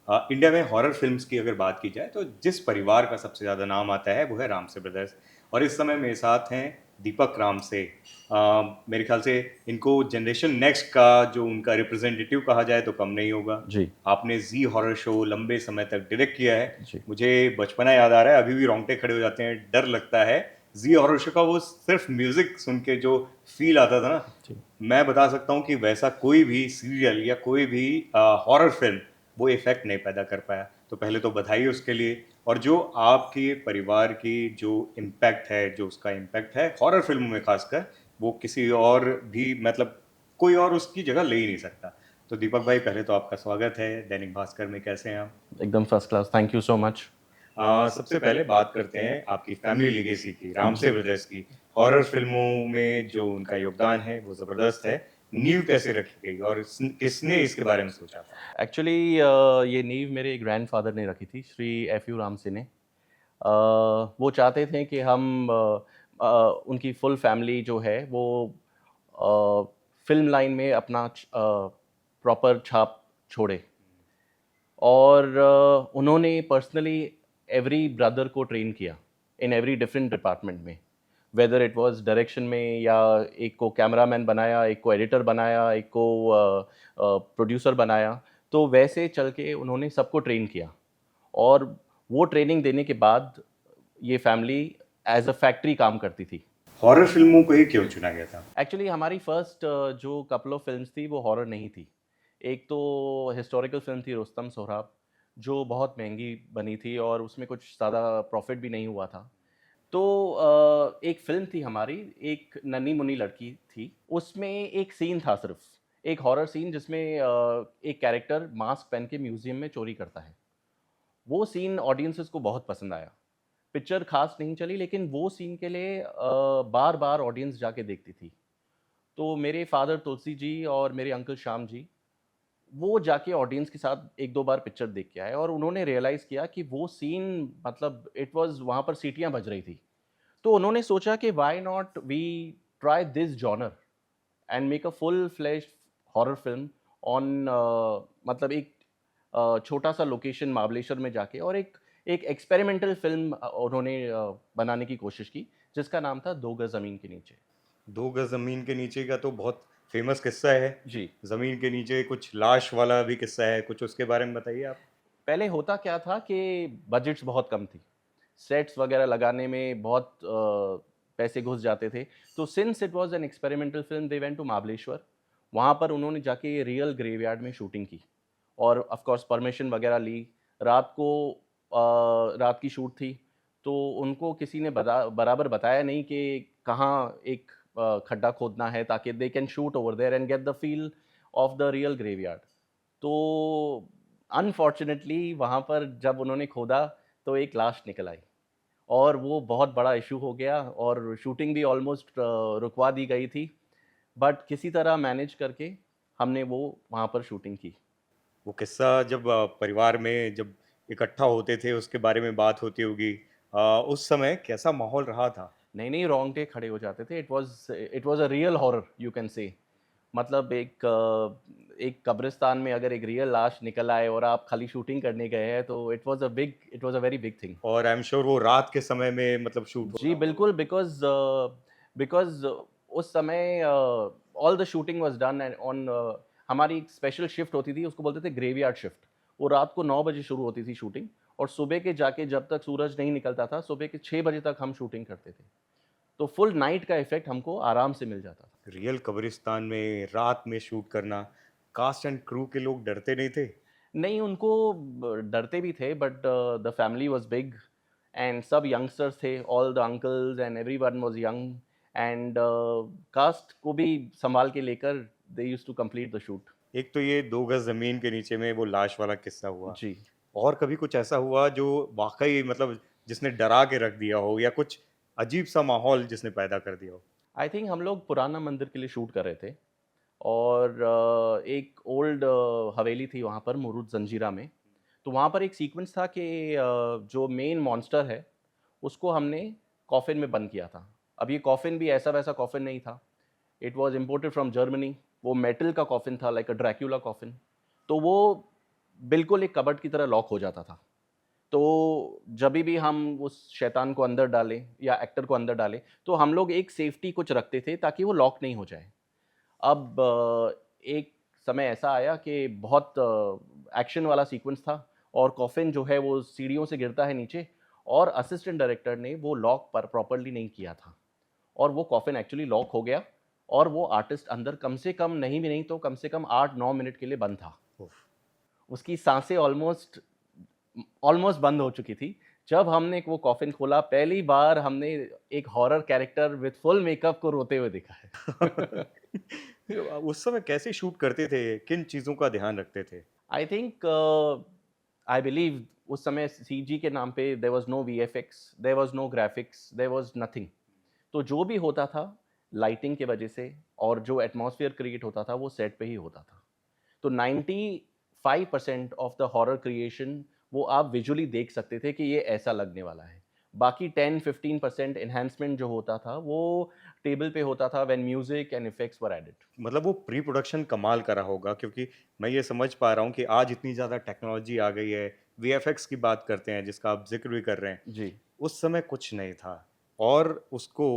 India में horror films की अगर बात की जाए तो जिस परिवार का सबसे ज़्यादा नाम आता है वो है रामसे ब्रदर्स। और इस समय मेरे साथ हैं दीपक रामसे। मेरे ख्याल से इनको जनरेशन नेक्स्ट का जो उनका रिप्रेजेंटेटिव कहा जाए तो कम नहीं होगा। जी, आपने जी हॉरर शो लंबे समय तक डायरेक्ट किया है। जी, मुझे बचपना याद आ रहा है, अभी भी रोंगटे खड़े हो जाते हैं, डर लगता है। जी हॉरर शो का वो सिर्फ म्यूजिक सुन के जो फील आता था ना, जी। मैं बता सकता हूँ कि वैसा कोई भी सीरियल या कोई भी हॉरर फिल्म वो इफेक्ट नहीं पैदा कर पाया। तो पहले तो बधाई उसके लिए। और जो आपके परिवार की जो इम्पैक्ट है, जो उसका इम्पैक्ट है हॉरर फिल्मों में खासकर, वो किसी और भी मतलब कोई और उसकी जगह ले ही नहीं सकता। तो दीपक भाई, पहले तो आपका स्वागत है दैनिक भास्कर में। कैसे हैं आप? एकदम first class, thank you so much. सबसे पहले बात करते हैं आपकी फैमिली लेगेसी की, रामसे ब्रदर्स की। हॉरर फिल्मों में जो उनका योगदान है वो ज़बरदस्त है। नींव कैसे रखी गई और किसने इसके बारे में सोचा था? एक्चुअली ये नींव मेरे ग्रैंडफ़ादर ने रखी थी, श्री एफ यू रामसे ने। वो चाहते थे कि हम उनकी फुल फैमिली जो है वो फ़िल्म लाइन में अपना प्रॉपर छाप छोड़े। और उन्होंने पर्सनली एवरी ब्रदर को ट्रेन किया इन एवरी डिफरेंट डिपार्टमेंट में, वेदर इट वाज डायरेक्शन में, या एक को कैमरामैन बनाया, एक को एडिटर बनाया, एक को प्रोड्यूसर बनाया। तो वैसे चल के उन्होंने सबको ट्रेन किया। और वो ट्रेनिंग देने के बाद ये फैमिली एज अ फैक्ट्री काम करती थी। हॉरर फिल्मों को ही क्यों चुना गया था? एक्चुअली हमारी फर्स्ट जो कपल ऑफ फिल्म्स थी वो हॉरर नहीं थी। एक तो हिस्टोरिकल फिल्म थी रुस्तम सोहराब, जो बहुत महंगी बनी थी और उसमें कुछ ज़्यादा प्रॉफिट भी नहीं हुआ था। तो एक फ़िल्म थी हमारी, एक नन्ही मुन्नी लड़की थी, उसमें एक सीन था सिर्फ़, एक हॉरर सीन जिसमें एक कैरेक्टर मास्क पहन के म्यूज़ियम में चोरी करता है। वो सीन ऑडियंसेस को बहुत पसंद आया। पिक्चर ख़ास नहीं चली, लेकिन वो सीन के लिए बार-बार ऑडियंस जाके देखती थी। तो मेरे फ़ादर तुलसी जी और मेरे अंकल श्याम जी, वो जाके ऑडियंस के साथ 1-2 बार पिक्चर देख के आए और उन्होंने रियलाइज़ किया कि वो सीन, मतलब इट वाज़, वहाँ पर सीटियाँ बज रही थी। तो उन्होंने सोचा कि why not we try this genre and make a full fleshed horror film on मतलब एक छोटा-सा लोकेशन महाबलेश्वर में जाके, और एक एक एक्सपेरिमेंटल फ़िल्म उन्होंने बनाने की कोशिश की, जिसका नाम था दो गज़ ज़मीन के नीचे। दो गज जमीन के नीचे का तो बहुत फेमस किस्सा है। जी। जमीन के नीचे कुछ लाश वाला भी किस्सा है, कुछ उसके बारे में बताइए आप। पहले होता क्या था कि बजट्स बहुत कम थी। सेट्स वगैरह लगाने में बहुत पैसे घुस जाते थे। तो since it was an experimental film, they went to Mahabaleshwar. वहाँ पर उन्होंने जाके रियल ग्रेवयार्ड में शूटिंग की और ऑफ़ कोर्स परमिशन वगैरह ली। रात को रात की शूट थी, तो उनको किसी ने बराबर बताया नहीं कि कहाँ एक खड्डा खोदना है, ताकि they can shoot over there and get the feel of the real graveyard. तो अनफॉर्च्युनेटली वहाँ पर जब उन्होंने खोदा, तो एक लाश निकल आई और वो बहुत बड़ा इश्यू हो गया और शूटिंग भी ऑलमोस्ट रुकवा दी गई थी। बट किसी तरह मैनेज करके हमने वो वहाँ पर शूटिंग की। वो किस्सा जब परिवार में जब इकट्ठा होते थे उसके बारे में बात होती होगी, उस समय कैसा माहौल रहा था? नए-नए रोंगटे खड़े हो जाते थे। It was a real horror, you can से। मतलब एक कब्रिस्तान में अगर एक रियल लाश निकल आए और आप खाली शूटिंग करने गए हैं, तो it was a very big thing. और आई एम श्योर वो रात के समय में मतलब शूट हो जी, रहा होगा। बिल्कुल, बिकॉज़ उस समय all the shooting was done and on हमारी एक स्पेशल शिफ्ट होती थी, उसको बोलते थे ग्रेवयार्ड शिफ्ट। वो रात को 9 बजे शुरू होती थी शूटिंग, और सुबह के जाके जब तक सूरज नहीं निकलता था, सुबह के 6 बजे तक हम शूटिंग करते थे। तो फुल नाइट का इफ़ेक्ट हमको आराम से मिल जाता था। रियल कब्रिस्तान में रात में शूट करना, कास्ट एंड क्रू के लोग डरते नहीं थे? नहीं, उनको डरते भी थे, but the family was big and सब यंगस्टर्स थे, all the uncles and everyone was young and cast को भी सँभाल के लेकर they used to complete the shoot. एक तो ये दो गज जमीन के नीचे में वो लाश वाला किस्सा हुआ, जी। और कभी कुछ ऐसा हुआ जो वाकई मतलब जिसने डरा के रख दिया हो, या कुछ अजीब सा माहौल जिसने पैदा कर दिया हो? आई थिंक हम लोग पुराना मंदिर के लिए शूट कर रहे थे, और एक ओल्ड हवेली थी वहाँ पर मुरुड जंजीरा में। तो वहाँ पर एक सीक्वेंस था कि जो मेन मॉन्स्टर है, उसको हमने कॉफ़िन में बंद किया था। अब ये कॉफ़िन भी ऐसा-वैसा कॉफ़िन नहीं था। It was imported from Germany. वो मेटल का कॉफ़िन था, लाइक अ ड्रैक्युला कॉफ़िन। तो वो बिल्कुल एक कबर्ड की तरह लॉक हो जाता था। तो जभी भी हम उस शैतान को अंदर डालें या एक्टर को अंदर डालें, तो हम लोग एक सेफ्टी कुछ रखते थे ताकि वो लॉक नहीं हो जाए। अब एक समय ऐसा आया कि बहुत एक्शन वाला सीक्वेंस था और कॉफ़िन जो है वो सीढ़ियों से गिरता है नीचे और असिस्टेंट डायरेक्टर ने वो लॉक पर प्रॉपर्ली नहीं किया था और वो कॉफ़िन एक्चुअली लॉक हो गया और वो आर्टिस्ट अंदर कम से कम नहीं भी नहीं तो कम से कम 8-9 मिनट के लिए बंद था। उफ, उसकी साँसें ऑलमोस्ट ऑलमोस्ट बंद हो चुकी थी। जब हमने वो कॉफ़िन खोला, पहली बार हमने एक horror character with full makeup को रोते हुए देखा है। उस समय कैसे शूट करते थे? किन चीज़ों का ध्यान रखते थे? आई थिंक आई बिलीव उस समय सीजी के नाम पे there was no VFX, there was no graphics, there was nothing. तो जो भी होता था, लाइटिंग की वजह से और जो एटमॉस्फेयर क्रिएट होता था, वो सेट पे ही होता था। तो 95% ऑफ द हॉरर क्रिएशन वो आप विजुअली देख सकते थे कि ये ऐसा लगने वाला है। बाकी 10-15% एनहांसमेंट जो होता था, वो टेबल पे होता था when music and effects were added. मतलब वो प्री प्रोडक्शन कमाल का रहा होगा, क्योंकि मैं ये समझ पा रहा हूँ कि आज इतनी ज़्यादा टेक्नोलॉजी आ गई है, वीएफएक्स की बात करते हैं जिसका आप ज़िक्र भी कर रहे हैं। जी, उस समय कुछ नहीं था और उसको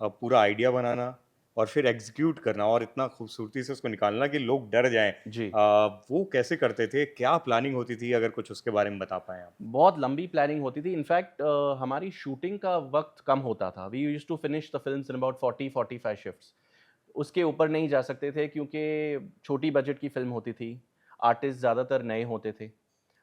पूरा आइडिया बनाना और फिर एग्ज़ीक्यूट करना और इतना खूबसूरती से उसको निकालना कि लोग डर जाएँ। जी। वो कैसे करते थे? क्या प्लानिंग होती थी? अगर कुछ उसके बारे में बता पाएँ आप? बहुत लंबी प्लानिंग होती थी। इनफैक्ट हमारी शूटिंग का वक़्त कम होता था। We used to finish the films in about 40-45 shifts. उसके ऊपर नहीं जा सकते थे क्योंकि छोटी बजट की फ़िल्म होती थी। आर्टिस्ट ज़्यादातर नए होते थे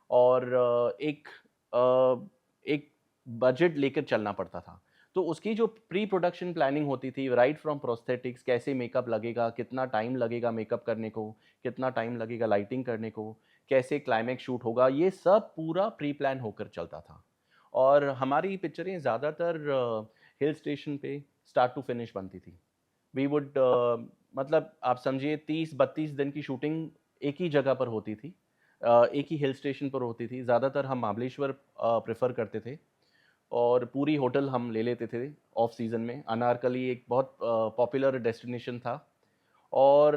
और एक बजट लेकर चलना पड़ता था। तो उसकी जो प्री प्रोडक्शन प्लानिंग होती थी राइट फ्रॉम प्रोस्थेटिक्स कैसे मेकअप लगेगा, कितना टाइम लगेगा मेकअप करने को, कितना टाइम लगेगा लाइटिंग करने को, कैसे क्लाइमेक्स शूट होगा, ये सब पूरा प्री प्लान होकर चलता था। और हमारी पिक्चरें ज़्यादातर हिल स्टेशन पे स्टार्ट टू फिनिश बनती थी। वी वुड मतलब आप समझिए 30-32 दिन की शूटिंग एक ही जगह पर होती थी। एक ही हिल स्टेशन पर होती थी। ज़्यादातर हम महाबलेश्वर प्रेफ़र करते थे और पूरी होटल हम ले लेते थे ऑफ सीज़न में। अनारकली एक बहुत पॉपुलर डेस्टिनेशन था और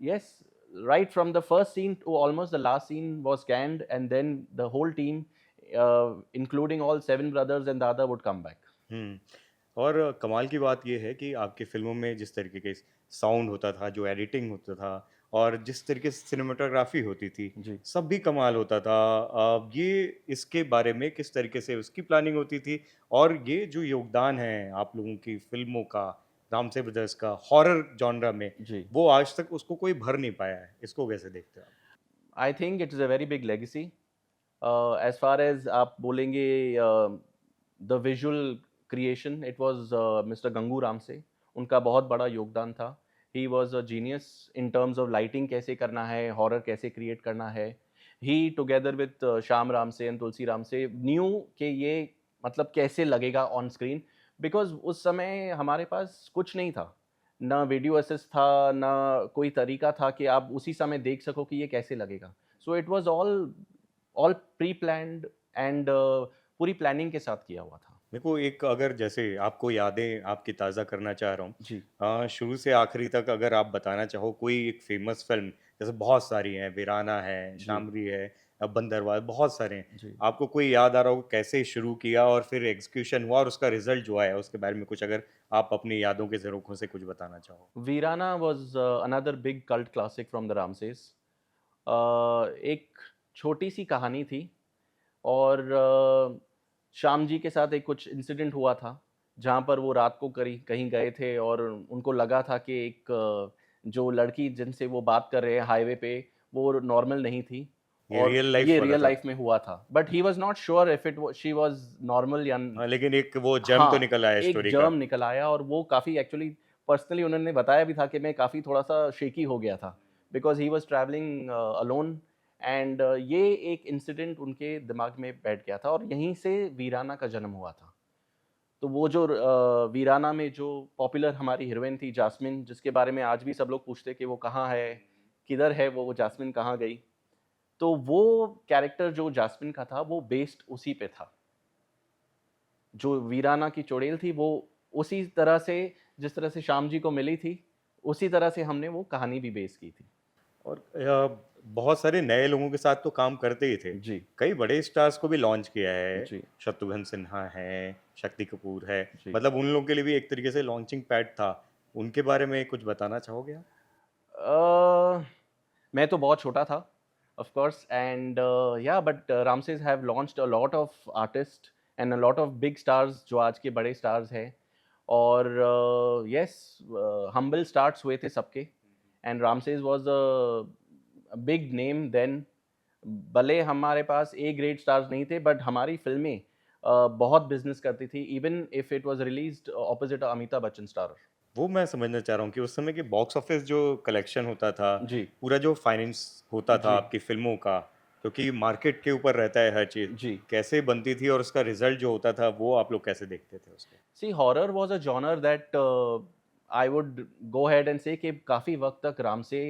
yes right from the first scene to almost the last scene was canned and then the whole team including all 7 brothers and the other would come back. हुँ। और कमाल की बात ये है कि आपकी फ़िल्मों में जिस तरीके के साउंड होता था, जो एडिटिंग होता था और जिस तरीके से सिनेमेटोग्राफ़ी होती थी, जी। सब भी कमाल होता था। ये इसके बारे में किस तरीके से उसकी प्लानिंग होती थी? और ये जो योगदान है आप लोगों की फ़िल्मों का, रामसे ब्रदर्स का, हॉरर जॉनरा में, जी। वो आज तक उसको कोई भर नहीं पाया है। इसको कैसे देखते हो आप? I think it is a very big legacy. As far as आप बोलेंगे the visual creation it was mister Gangu Ramsay, उनका बहुत बड़ा योगदान था। He was a genius in terms of lighting कैसे करना है, हॉरर कैसे क्रिएट करना है। He together with Shyam Ramsay and Tulsi Ramsay knew कि ये मतलब कैसे लगेगा ऑन स्क्रीन बिकॉज़ उस समय हमारे पास कुछ नहीं था। ना वीडियो असिस्ट था, ना कोई तरीका था कि आप उसी समय देख सको कि ये कैसे लगेगा। So it was all pre planned and पूरी प्लानिंग के साथ किया हुआ था। मेरे को एक, अगर जैसे आपको यादें आपकी ताज़ा करना चाह रहा हूँ, जी, शुरू से आखिरी तक अगर आप बताना चाहो कोई एक फ़ेमस फ़िल्म, जैसे बहुत सारी हैं, वीराना है, जी, शामरी है, बंदरवाल, बहुत सारे हैं। जी। आपको कोई याद आ रहा हो कैसे शुरू किया और फिर एग्ज़ीक्यूशन हुआ और उसका रिज़ल्ट जो आया, उसके बारे में कुछ अगर आप अपनी यादों के ज़रोखों से कुछ बताना चाहो? Veerana was another big cult classic from the Ramsays. एक छोटी-सी कहानी थी और श्याम जी के साथ एक कुछ इंसिडेंट हुआ था, जहाँ पर वो रात को करी कहीं गए थे और उनको लगा था कि एक जो लड़की जिनसे वो बात कर रहे हैं हाईवे पे, वो नॉर्मल नहीं थी ये और रियल लाइफ़ ये वाला रियल था। लाइफ़ में हुआ था। But he was not sure if she was normal या हाँ, लेकिन एक वो जर्म तो हाँ, निकल आया एक स्टोरी का। जर्म निकल आया और वो काफ़ी एक्चुअली पर्सनली उन्होंने बताया भी था कि मैं काफ़ी थोड़ा-सा शेकी हो गया था, because he was travelling alone and ये एक इंसिडेंट उनके दिमाग में बैठ गया था और यहीं से वीराना का जन्म हुआ था। तो वो जो वीराना में जो पॉपुलर हमारी हीरोइन थी जास्मिन, जिसके बारे में आज भी सब लोग पूछते हैं कि वो कहाँ है? किधर है वो जास्मिन कहाँ गई? तो वो कैरेक्टर जो जास्मिन का था, वो बेस्ड उसी पे था। जो वीराना की चुड़ैल थी वो उसी तरह से जिस तरह से श्याम जी को मिली थी, उसी तरह से हमने वो कहानी भी बेस की थी। और बहुत सारे नए लोगों के साथ तो काम करते ही थे। जी, कई बड़े स्टार्स को भी लॉन्च किया है। जी, शत्रुघ्न सिन्हा हैं, शक्ति कपूर है, जी। मतलब उन लोगों के लिए भी एक तरीके से लॉन्चिंग पैड था। उनके बारे में कुछ बताना चाहोगे आप? अ, मैं तो बहुत छोटा था, of course, and but Ramses have launched a lot of artists and a lot of big stars जो आज के बड़े stars हैं और yes, humble starts हुए थे सबके and Ramses was a big name then. भले हमारे पास ए ग्रेड स्टार्स नहीं थे बट हमारी फिल्में बहुत बिजनेस करती थी even if it was released opposite Amitabh Bachchan star. वो मैं समझना चाह रहा हूँ कि उस समय के बॉक्स ऑफिस जो कलेक्शन होता था, जी, पूरा जो फाइनेंस होता था जी, आपकी फ़िल्मों का, क्योंकि मार्केट के ऊपर रहता है हर चीज़, जी। कैसे बनती थी और उसका रिज़ल्ट जो होता था, वो आप लोग कैसे देखते थे उसको? See horror was a genre that I would go ahead and say कि काफ़ी वक्त तक Ramsay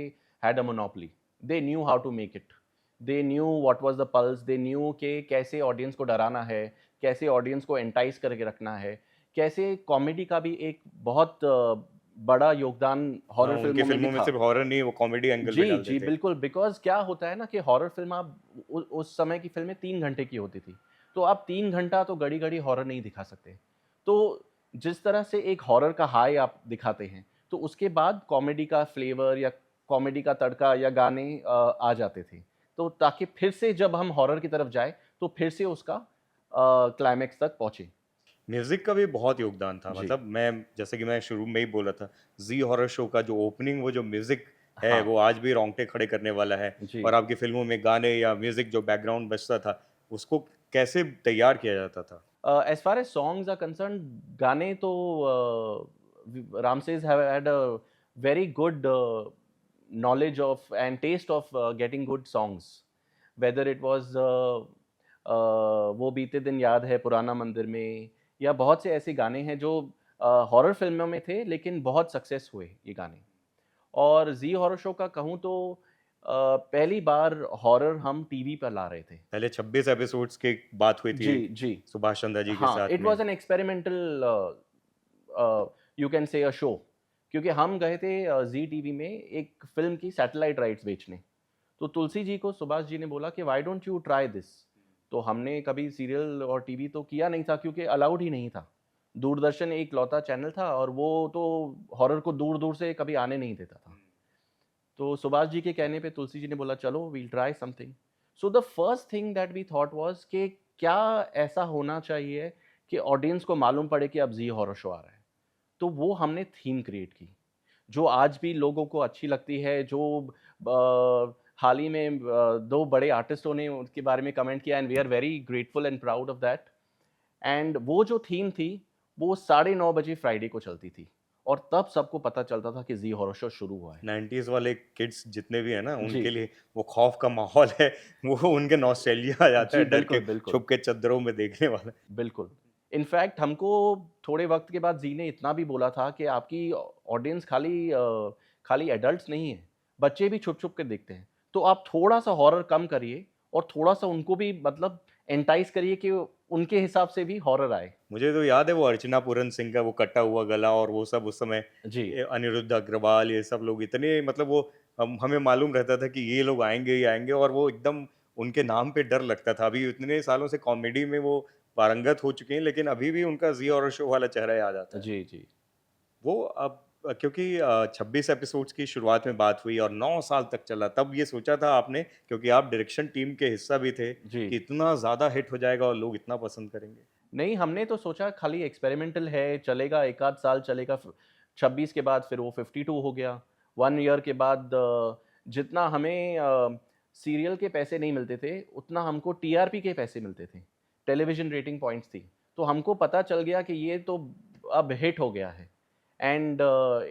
had a monopoly. They knew how to make it, they knew what was the pulse, they knew कि कैसे ऑडियंस को डराना है, कैसे ऑडियंस को एंटाइज करके रखना है, कैसे कॉमेडी का भी एक बहुत बड़ा योगदान हाँ, हॉरर उनकी फिल्मों में भी फ़िल्मों में था। सिर्फ़ हॉरर नहीं, वो कॉमेडी एंगल भी जी, डालते जी, थे। बिल्कुल, बिकॉज़ क्या होता है ना कि हॉरर फ़िल्म आप उस समय की फ़िल्में 3 घंटे की होती थी। तो आप 3 घंटा तो घड़ी-घड़ी हॉरर नहीं दिखा सकते। तो जिस तरह से एक हॉरर का हाई आप दिखाते हैं, तो उसके बाद कॉमेडी का फ्लेवर या कॉमेडी का तड़का या गाने आ जाते थे। तो ताकि फिर से जब हम हॉरर की तरफ जाएँ, तो फिर से उसका क्लाइमेक्स तक पहुँचे। म्यूज़िक का भी बहुत योगदान था, जी, मतलब मैं जैसे कि मैं शुरू में ही बोला था, ज़ी हॉरर शो का जो ओपनिंग वो जो म्यूज़िक है, हाँ, वो आज भी रोंगटे खड़े करने वाला है। जी। और आपकी फ़िल्मों में गाने या म्यूज़िक जो बैकग्राउंड बजता था, उसको कैसे तैयार किया जाता था? As far as songs are concerned, गाने तो Ramses have had a very good knowledge of and taste of getting good songs. Whether it was वो बीते दिन याद है पुराना मंदिर में या बहुत से ऐसे गाने हैं जो हॉरर फिल्मों में थे लेकिन बहुत सक्सेस हुए ये गाने। और ज़ी हॉरर शो का कहूँ तो पहली बार हॉरर हम टीवी पर ला रहे थे। पहले 26 एपिसोड्स की बात हुई थी जी, जी। सुभाष चंद्र जी के हाँ, साथ इट में। Was an experimental you can से अ शो क्योंकि हम गए थे ज़ी टीवी में एक फ़िल्म की सैटेलाइट राइट्स बेचने। तो तुलसी जी को सुभाष जी ने बोला कि why don't you try this? तो हमने कभी सीरियल और टीवी तो किया नहीं था क्योंकि अलाउड ही नहीं था। दूरदर्शन एक इकलौता चैनल था और वो तो हॉरर को दूर-दूर से कभी आने नहीं देता था। तो सुभाष जी के कहने पे तुलसी जी ने बोला चलो we'll try something. So the first thing that we thought was कि क्या ऐसा होना चाहिए कि ऑडियंस को मालूम पड़े कि अब ज़ी हॉरर शो आ रहा है। तो वो हमने थीम क्रिएट की, जो आज भी लोगों को अच्छी लगती है, जो हाल ही में 2 बड़े आर्टिस्टों ने उसके बारे में कमेंट किया and we are very grateful and proud of that. And वो जो थीम थी, वो 9:30 बजे फ्राइडे को चलती थी और तब सबको पता चलता था कि ज़ी हॉरर शो शुरू हुआ है। 90s वाले किड्स जितने भी हैं ना, जी। उनके लिए वो खौफ का माहौल है, वो उनके नॉस्टैल्जिया आ जाता जी, है, डर के बिल्कुल, बिल्कुल, छुप के चद्दरों में देखने वाला। बिल्कुल। इनफैक्ट हमको थोड़े वक़्त के बाद ज़ी ने इतना भी बोला था कि आपकी ऑडियंस खाली एडल्ट्स नहीं है, बच्चे भी छुप-छुप के देखते हैं। तो आप थोड़ा-सा हॉरर कम करिए और थोड़ा-सा उनको भी मतलब एंटाइज़ करिए कि उनके हिसाब से भी हॉरर आए। मुझे तो याद है वो अर्चना पूरन सिंह का वो कटा हुआ गला और वो सब उस समय, जी, ये अनिरुद्ध अग्रवाल, ये सब लोग इतने, मतलब वो हमें मालूम रहता था कि ये लोग आएँगे ही आएँगे, और वो एकदम उनके नाम पे डर लगता था। अभी इतने सालों से कॉमेडी में वो पारंगत हो चुके हैं, लेकिन अभी भी उनका ज़ी हॉरर शो वाला चेहरा याद आता है। जी, जी, वो अब क्योंकि 26 एपिसोड्स की शुरुआत में बात हुई और 9 साल तक चला, तब ये सोचा था आपने, क्योंकि आप डायरेक्शन टीम के हिस्सा भी थे, जी। कि इतना ज़्यादा हिट हो जाएगा और लोग इतना पसंद करेंगे? नहीं, हमने तो सोचा खाली एक्सपेरिमेंटल है, चलेगा 1 आध साल चलेगा, 26 के बाद फिर वो 52 हो गया। 1 ईयर के बाद जितना हमें सीरियल के पैसे नहीं मिलते थे, उतना हमको टीआरपी के पैसे मिलते थे। टेलीविज़न रेटिंग पॉइंट्स थी। तो हमको पता चल गया कि ये तो अब हिट हो गया है। And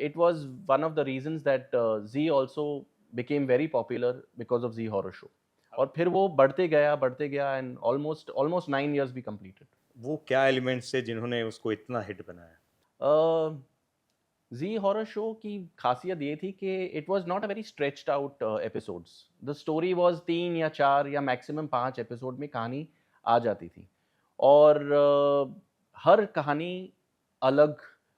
it was one of the reasons that Zee also became very popular because of Zee horror show. और फिर वो बढ़ते गया and almost almost 9 years we completed. वो क्या एलिमेंट्स थे जिन्होंने उसको इतना हिट बनाया? जी हॉरर शो की खासियत ये थी कि it was not a very stretched out episodes. The story was 3 या 4 या मैक्सिमम 5 एपिसोड में कहानी आ जाती थी और हर कहानी अलग,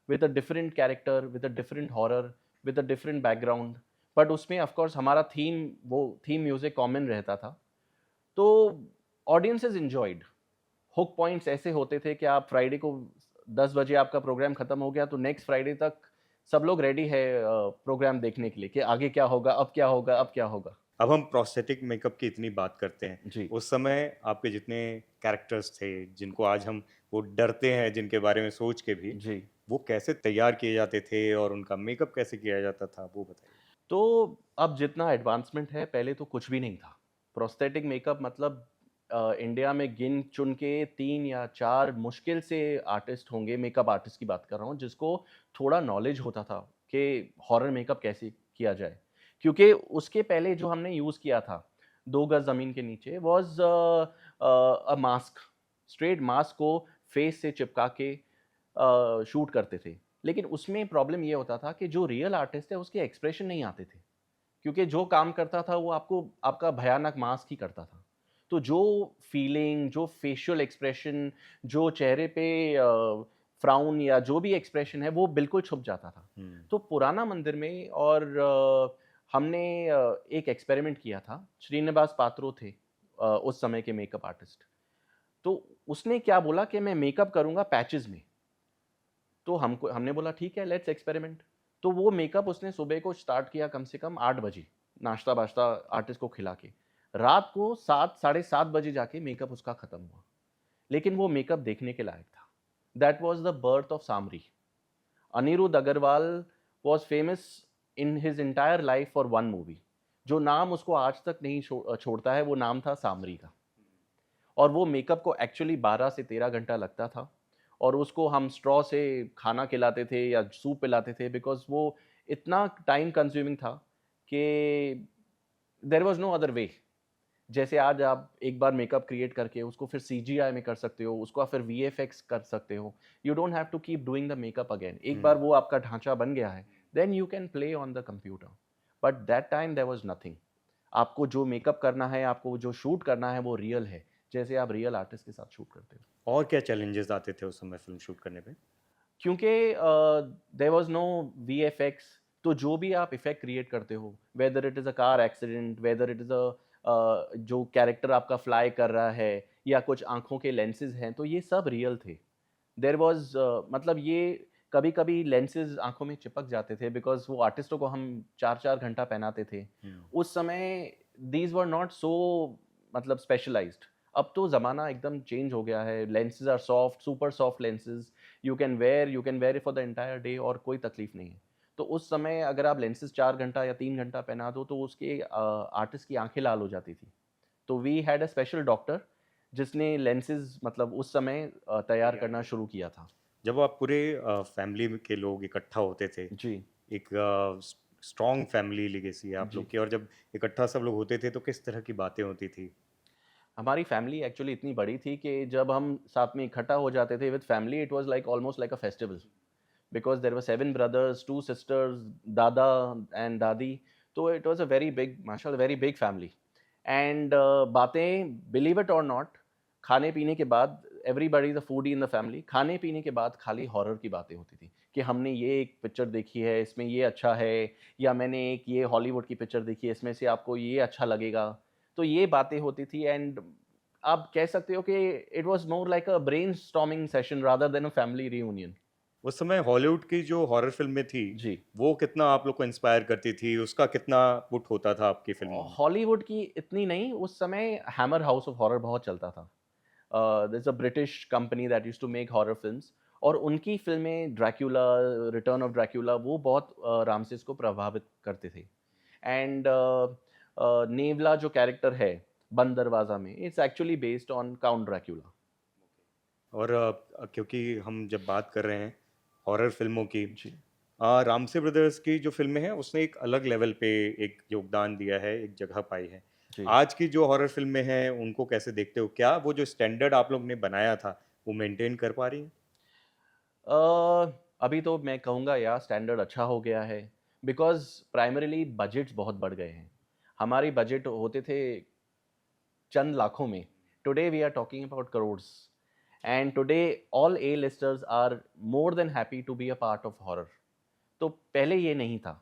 with a different character, with a different horror, with a different background. But उसमें ऑफ कोर्स हमारा थीम म्यूजिक कॉमन रहता था, तो ऑडियंसेस एंजॉयड। हुक पॉइंट्स ऐसे होते थे कि आप फ्राइडे को 10 बजे आपका प्रोग्राम खत्म हो गया तो नेक्स्ट फ्राइडे तक सब लोग रेडी है प्रोग्राम देखने के लिए कि आगे क्या होगा, अब क्या होगा, अब क्या होगा। अब हम प्रोस्थेटिक मेकअप की इतनी बात करते हैं, जी, उस समय आपके जितने कैरेक्टर्स थे, जिनको आज हम वो डरते हैं जिनके बारे में सोच के भी, जी। वो कैसे तैयार किए जाते थे और उनका मेकअप कैसे किया जाता था, वो बताइए? तो अब जितना एडवांसमेंट है, पहले तो कुछ भी नहीं था। प्रोस्थेटिक मेकअप मतलब इंडिया में गिन चुन के 3 या 4 मुश्किल से आर्टिस्ट होंगे, मेकअप आर्टिस्ट की बात कर रहा हूँ, जिसको थोड़ा नॉलेज होता था कि हॉरर मेकअप कैसे किया जाए। क्योंकि उसके पहले जो हमने यूज़ किया था, 2 गज़ ज़मीन के नीचे was a mask, straight mask को फेस से चिपका के शूट करते थे। लेकिन उसमें प्रॉब्लम ये होता था कि जो रियल आर्टिस्ट है उसके एक्सप्रेशन नहीं आते थे। क्योंकि जो काम करता था वो आपको आपका भयानक मास्क ही करता था। तो जो फीलिंग, जो फेशियल एक्सप्रेशन, जो चेहरे पे फ्राउन या जो भी एक्सप्रेशन है वो बिल्कुल छुप जाता था। हुँ। तो पुराना मंदिर में और हमने एक एक्सपेरिमेंट किया था। श्रीनिवास पात्रो थे उस समय के मेकअप आर्टिस्ट। तो उसने क्या बोला कि मैं मेकअप करूँगा पैचेज़ में। तो हमने बोला ठीक है लेट्स एक्सपेरिमेंट। तो वो मेकअप उसने सुबह को स्टार्ट किया कम से कम 8 बजे, नाश्ता-वाश्ता आर्टिस्ट को खिला के। रात को 7 साढ़े 7 बजे जाके मेकअप उसका खत्म हुआ। लेकिन वो मेकअप देखने के लायक था। That was the birth of Saamri. Anirudh Agarwal was famous in his entire life for one movie. जो नाम उसको आज तक नहीं छोड़ता है वो नाम था सामरी का। और वो मेकअप को एक्चुअली 12 से 13 घंटा लगता था और उसको हम स्ट्रॉ से खाना खिलाते थे या सूप पिलाते थे बिकॉज़ वो इतना टाइम कंज्यूमिंग था कि there was no other way. जैसे आज आप एक बार मेकअप क्रिएट करके उसको फिर सीजीआई में कर सकते हो, उसको आप फिर वीएफएक्स कर सकते हो। You don't have to keep doing the makeup again. एक हुँ। बार वो आपका ढाँचा बन गया है, then you can play on the computer. But that time there was nothing. आपको जो मेकअप करना है, आपको जो शूट करना है वो रियल है, जैसे आप रियल आर्टिस्ट के साथ शूट करते हो। और क्या चैलेंजेस आते थे उस समय फ़िल्म शूट करने पे? क्योंकि देयर वाज़ नो वीएफएक्स, तो जो भी आप इफ़ेक्ट क्रिएट करते हो, weather it is a car accident, weather it is जो कैरेक्टर आपका फ्लाई कर रहा है या कुछ आँखों के लेंसेज़ हैं, तो ये सब रियल थे। देयर वाज़ मतलब ये कभी-कभी लेंसेज़ आँखों में चिपक जाते थे बिकॉज़ वो आर्टिस्टों को हम 4-4 घंटा पहनाते थे। हुँ। उस समय दीज़ वर नॉट सो मतलब स्पेशलाइज़्ड। अब तो ज़माना एकदम चेंज हो गया है। Lenses are soft, super soft lenses. You can wear it for the entire day और कोई तकलीफ़ नहीं है। तो उस समय अगर आप लेंसेज़ 4 घंटा या 3 घंटा पहना दो तो उसके आर्टिस्ट की आँखें लाल हो जाती थी। तो we had a special doctor जिसने लेंसेज़ मतलब उस समय तैयार तैयार करना किया। शुरू किया था। जब आप पूरे फैमिली में के लोग इकट्ठा होते थे, जी, एक स्ट्रॉन्ग फैमिली लेगेसी है आप जी। लोग की, और जब इकट्ठा सब लोग होते थे तो किस तरह की बातें होती थी? हमारी फैमिली एक्चुअली इतनी बड़ी थी कि जब हम साथ में इकट्ठा हो जाते थे with family it was like almost like a festival because there were 7 brothers, 2 sisters, दादा एंड दादी। तो it was a very big माशाल्लाह वेरी बिग फैमिली एंड बातें बिलीव इट और नॉट खाने-पीने के बाद everybody is a foodie in the family खाने-पीने के बाद खाली हॉरर की बातें होती थी कि हमने ये एक पिक्चर देखी है, इसमें ये अच्छा है या मैंने एक ये हॉलीवुड की पिक्चर देखी है, इसमें से आपको ये अच्छा लगेगा। तो ये बातें होती थी एंड आप कह सकते हो कि it was more like a brainstorming session rather than a family reunion. उस समय हॉलीवुड की जो हॉरर फ़िल्में थी, जी। वो कितना आप लोग को इंस्पायर करती थी? उसका कितना पुट होता था आपकी फ़िल्मों में? हॉलीवुड की इतनी नहीं, उस समय हैमर हाउस ऑफ हॉरर बहुत चलता था। There is a British company that used to make horror films और उनकी फ़िल्में ड्रैकुला, रिटर्न ऑफ ड्रैकुला वो बहुत रामसेस को प्रभावित करते थे। एंड नेवला जो कैरेक्टर है बंद दरवाज़ा में, it's actually based on count Dracula. और क्योंकि हम जब बात कर रहे हैं हॉरर फ़िल्मों की, जी, रामसे ब्रदर्स की जो फ़िल्में हैं, उसने एक अलग लेवल पे एक योगदान दिया है, एक जगह पाई है। जी। आज की जो हॉरर फ़िल्में हैं, उनको कैसे देखते हो? क्या वो जो स्टैंडर्ड आप लोग ने बनाया था, वो मेंटेन कर पा रही हैं? अभी तो मैं कहूँगा यार स्टैंडर्ड अच्छा हो गया है बिकॉज़ प्राइमरीली बजट्स बहुत बढ़ गए हैं। हमारी बजट होते थे चंद लाखों में। Today we are talking about crores and today all A listers are more than happy to be a part of horror. तो पहले ये नहीं था।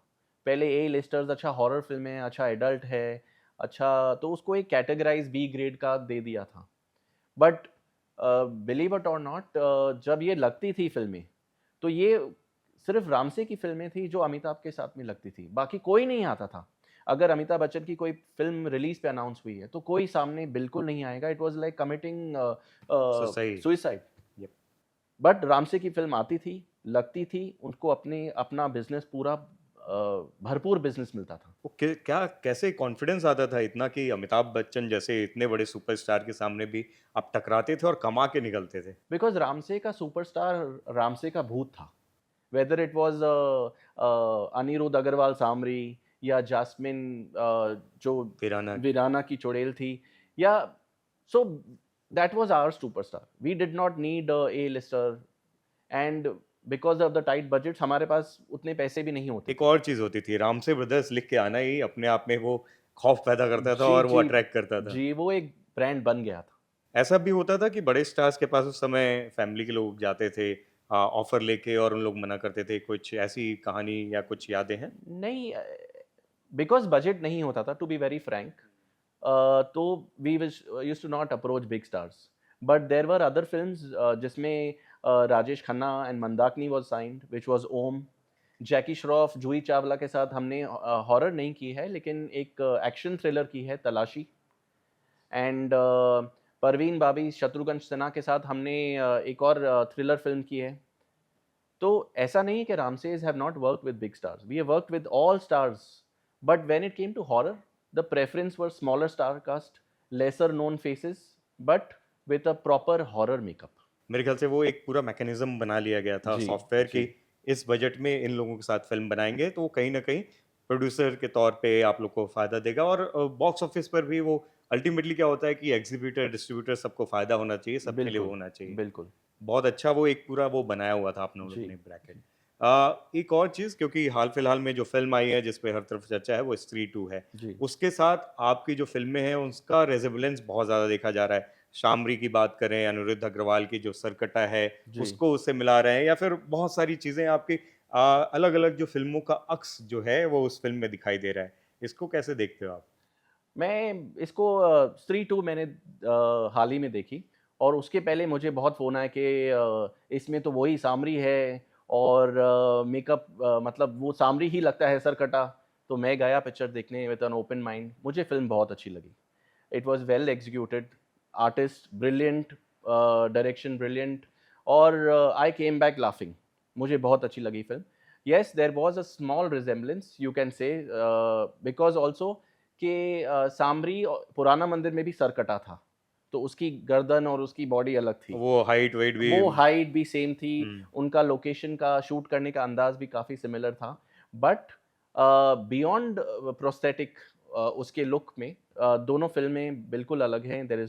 पहले ए लिस्टर्स अच्छा हॉरर फिल्म है, अच्छा एडल्ट है, अच्छा तो उसको एक कैटेगराइज़ बी ग्रेड का दे दिया था। But believe it or not जब ये लगती थी फ़िल्में, तो ये सिर्फ़ रामसे की फ़िल्में थी जो अमिताभ के साथ में लगती थी, बाकी कोई नहीं आता था। अगर अमिताभ बच्चन की कोई फ़िल्म रिलीज़ पे अनाउंस हुई है, तो कोई सामने बिल्कुल नहीं आएगा। It was like committing suicide. Suicide. Yup. But Ramsay की फ़िल्म आती थी, लगती थी, उनको अपना बिज़नेस पूरा भरपूर बिज़नेस मिलता था। वो क्या कैसे कॉन्फिडेंस आता था इतना कि अमिताभ बच्चन जैसे इतने बड़े सुपरस्टार के सामने भी आप टकराते थे और कमा के निकलते थे? बिकॉज़ रामसे का सुपरस्टार रामसे का भूत था। Whether it was Aniruddh Agarwal Samri या जास्मिन जो वीराना। वीराना की चुड़ैल थी, या so that was our superstar. We did not need a A-lister, and because of the tight budgets हमारे पास उतने पैसे भी नहीं होते एक थे। और चीज़ होती थी, रामसे ब्रदर्स लिख के आना ही अपने आप में वो खौफ पैदा करता था जी, और वो जी। अट्रैक्ट करता था। जी, वो एक ब्रांड बन गया था। ऐसा भी होता था कि बड़े स्टार्स के पास उस समय फैमिली के लोग जाते थे ऑफ़र लेके और उन लोग मना करते थे, कुछ ऐसी कहानी या कुछ यादें हैं? नहीं, बिकॉज़ बजट नहीं होता था, टू बी वेरी फ्रैंक। तो we used to not approach big stars, but there were other films जिसमें Rajesh Khanna and Mandakini was signed, which was Om. Jackie Shroff, Juhi Chawla के साथ हमने हॉरर नहीं की है, लेकिन एक एक्शन थ्रिलर की है, तलाशी। एंड परवीन बाबी, शत्रुघ्न सिन्हा के साथ हमने एक और थ्रिलर फिल्म की है। तो ऐसा नहीं है कि Ramsays have not worked with big stars, we have worked with all stars, but when it came to horror, the preference were smaller star cast, lesser known faces, but with a proper horror makeup. मेरे ख्याल से वो एक पूरा mechanism बना लिया गया था जी, सॉफ्टवेयर जी, कि इस बजट में इन लोगों के साथ फ़िल्म बनाएँगे, तो कहीं न कहीं प्रोड्यूसर के तौर पे आप लोग को फ़ायदा देगा और बॉक्स ऑफिस पर भी वो अल्टीमेटली क्या होता है कि एग्ज़िबिटर, डिस्ट्रीब्यूटर सबको फ़ायदा होना चाहिए, सबके लिए वो बिल्कुल, होना चाहिए। बिल्कुल। बहुत अच्छा वो एक पूरा वो बनाया हुआ था आपने लोगों जी, ने ब्रैकेट। जी, एक और चीज़ क्योंकि हाल-फिलहाल में जो फ़िल्म आई है जिस पे हर तरफ चर्चा है वो स्त्री 2 है। जी, उसके साथ आपकी जो फ़िल्में हैं उसका रेज़ोनेंस बहुत ज़्यादा देखा जा रहा है। शामरी की बात करें, अनिरुद्ध अग्रवाल की जो सरकटा है जी। उसको उससे मिला रहे हैं या फिर बहुत सारी चीज़ें आपकी अलग-अलग जो फ़िल्मों का अक्स जो है वो उस फ़िल्म में दिखाई दे रहा है। इसको कैसे देखते हो आप? मैं इसको स्त्री 2 मैंने हाल ही में देखी, और उसके पहले मुझे बहुत फ़ोन आए कि इसमें तो वही सामरी है, और मेकअप मतलब वो सामरी ही लगता है सरकटा। तो मैं गया पिक्चर देखने विद एन ओपन माइंड, मुझे फ़िल्म बहुत अच्छी लगी। It was well executed, artist brilliant, direction brilliant, और आई केम बैक लाफिंग। मुझे बहुत अच्छी लगी film. Yes, there was a small resemblance you can say, because also कि सामरी पुराना मंदिर में भी सरकटा था, तो उसकी गर्दन और उसकी बॉडी अलग थी। वो हाइट वाइट भी वो हाइट भी सेम थी, हुँ। उनका लोकेशन का शूट करने का अंदाज़ भी काफ़ी सिमिलर था। बट बियॉन्ड प्रोस्थेटिक, उसके लुक में दोनों फ़िल्में बिल्कुल अलग हैं। देयर